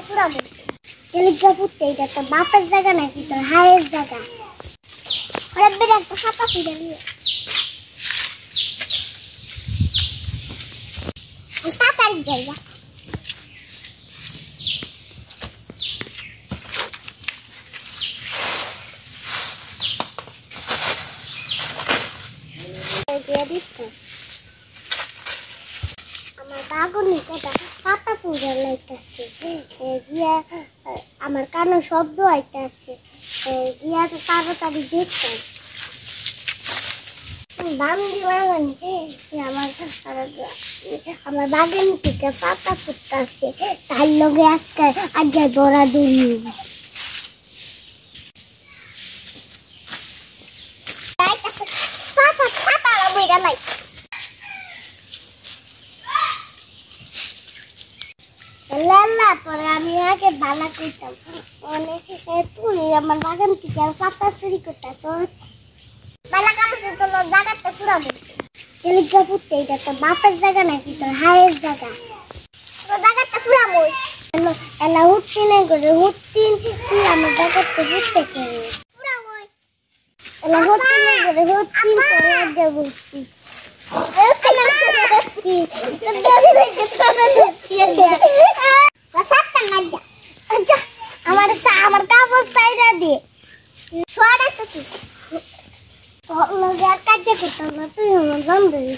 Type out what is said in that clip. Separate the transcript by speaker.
Speaker 1: পুরা বলতে তেলিকা পুঁতে এটা তো বাপের জায়গা নাকি তোর হায়ের জায়গা ওরা বেড়ে একটা ফাঁকা ফুটে নিয়ে তাড়াতাড়ি জায়গা আমার বাগুনি কটা পাতা পূজা লাইতেছে গিয়া আমার কানে শব্দ আইতেছে গিয়া তো তাড়াতাড়ি দেখতাম দাম দিলাম আমার বাগান থেকে পাতা ফুটতেছে তার লগে আজকে আজ দৌড়া দৌড়ি পাতা পাতা বইরা নাই লাল্লা পরে আমি আগে বালা করতাম অনেক তুই আমার বাগান থেকে পাতা চুরি করতেছ বালা কামছে তো জায়গাটা পুরা বলতে তেলিকা পুঁতে এটা তো বাপের জায়গা নাকি তোর হায়ের জায়গা তো জায়গাটা পুরা বল এলা হুত্তি নাই করে হুত্তি তুই আমার জায়গাটা বুঝতে কেন পুরা বল এলা হুত্তি নাই করে হুত্তি করে আগে বলছি আমার কাপড় চাইরা দিয়ে সোয়াটা তো তুই কাজে করতাম না তুই আমার বান্ধবী